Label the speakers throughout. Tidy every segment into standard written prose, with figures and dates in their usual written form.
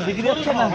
Speaker 1: বিক্রি হচ্ছে না।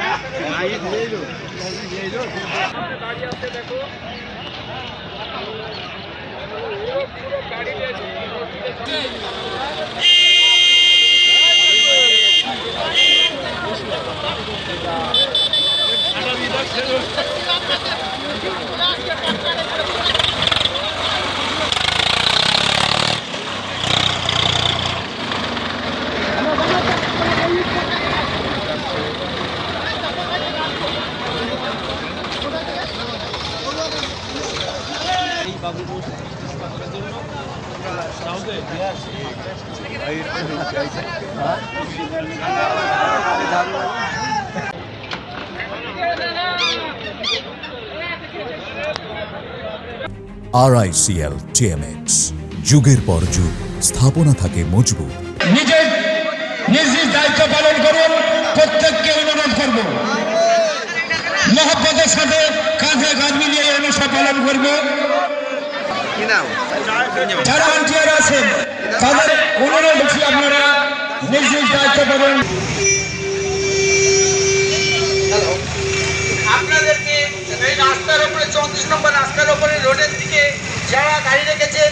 Speaker 2: RICL TMX যুগের পর যুগ স্থাপনা থাকে মজবুত।
Speaker 3: নিজের নিজ নিজ দায়িত্ব পালন করুন, প্রত্যেককে অনুরোধ করব মহব্বতের সাথে কাঁধে কাঁধ মিলিয়ে অনুষ্ঠান পালন করব। যারা ভলান্টিয়ার আছেন তাদের অনুরোধ হচ্ছে আপনারা নিজ নিজ দায়িত্ব পালন।
Speaker 4: আপনাদেরকে এই রাস্তার উপরে 34 নম্বর রাস্তার উপরে রোডের দিকে যারা গাড়ি রেখেছেন